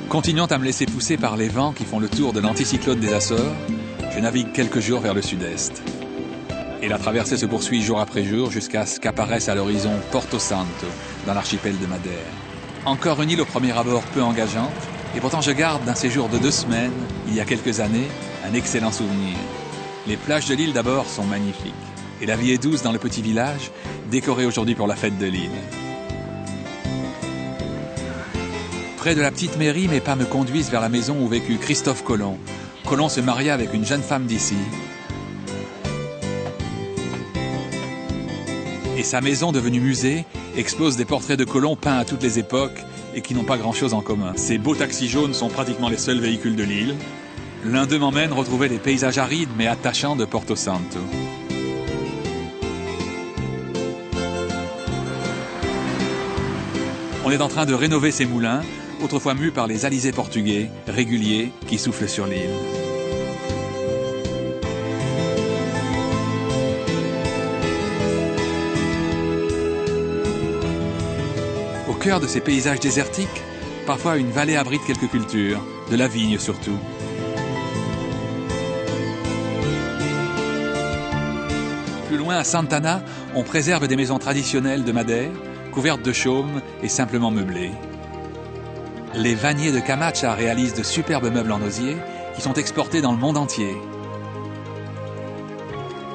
Continuant à me laisser pousser par les vents qui font le tour de l'anticyclone des Açores, je navigue quelques jours vers le sud-est. Et la traversée se poursuit jour après jour jusqu'à ce qu'apparaisse à l'horizon Porto Santo, dans l'archipel de Madère. Encore une île au premier abord peu engageante, et pourtant je garde d'un séjour de 2 semaines, il y a quelques années, un excellent souvenir. Les plages de l'île d'abord sont magnifiques, et la vie est douce dans le petit village, décoré aujourd'hui pour la fête de l'île. Près de la petite mairie, mes pas me conduisent vers la maison où vécut Christophe Colomb. Colomb se maria avec une jeune femme d'ici. Et sa maison, devenue musée, expose des portraits de Colomb peints à toutes les époques et qui n'ont pas grand-chose en commun. Ces beaux taxis jaunes sont pratiquement les seuls véhicules de l'île. L'un d'eux m'emmène retrouver les paysages arides mais attachants de Porto Santo. On est en train de rénover ces moulins, autrefois mus par les alizés portugais, réguliers, qui soufflent sur l'île. Au cœur de ces paysages désertiques, parfois une vallée abrite quelques cultures, de la vigne surtout. Plus loin, à Santana, on préserve des maisons traditionnelles de Madère, couvertes de chaume et simplement meublées. Les vanniers de Camacha réalisent de superbes meubles en osier qui sont exportés dans le monde entier.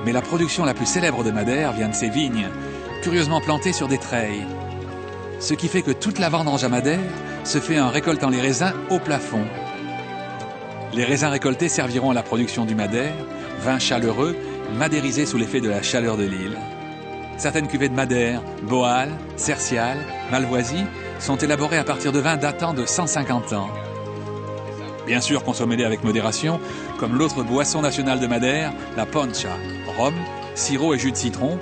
Mais la production la plus célèbre de Madère vient de ces vignes, curieusement plantées sur des treilles. Ce qui fait que toute la vendange à Madère se fait en récoltant les raisins au plafond. Les raisins récoltés serviront à la production du Madère, vin chaleureux, madérisé sous l'effet de la chaleur de l'île. Certaines cuvées de Madère, Boal, Cercial, Malvoisie sont élaborées à partir de vins datant de 150 ans. Bien sûr consommées avec modération, comme l'autre boisson nationale de Madère, la poncha, rhum, sirop et jus de citron,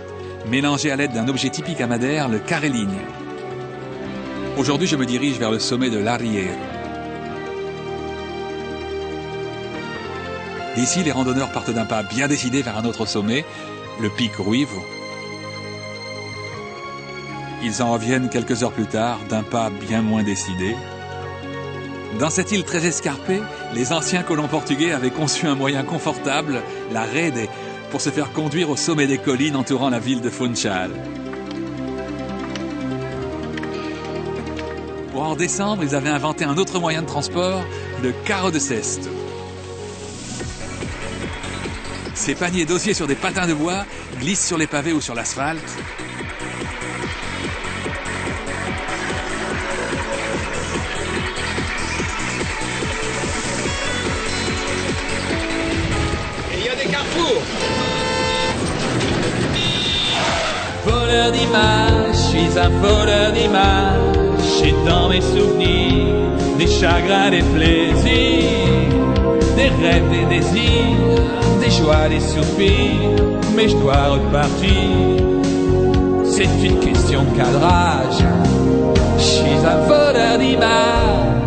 mélangés à l'aide d'un objet typique à Madère, le carreligne. Aujourd'hui, je me dirige vers le sommet de l'Arriero. D'ici, les randonneurs partent d'un pas bien décidé vers un autre sommet, le pic Ruivo. Ils en reviennent quelques heures plus tard, d'un pas bien moins décidé. Dans cette île très escarpée, les anciens colons portugais avaient conçu un moyen confortable, la rede, pour se faire conduire au sommet des collines entourant la ville de Funchal. Pour en descendre, ils avaient inventé un autre moyen de transport, le carro de cesto. Ces paniers d'osier sur des patins de bois glissent sur les pavés ou sur l'asphalte. Et il y a des carrefours. Voleur d'images, je suis un voleur d'images. J'ai dans mes souvenirs des chagrins, des plaisirs, des rêves, des désirs, des joies, des soupirs. Mais je dois repartir, c'est une question de cadrage. Je suis un voleur d'images.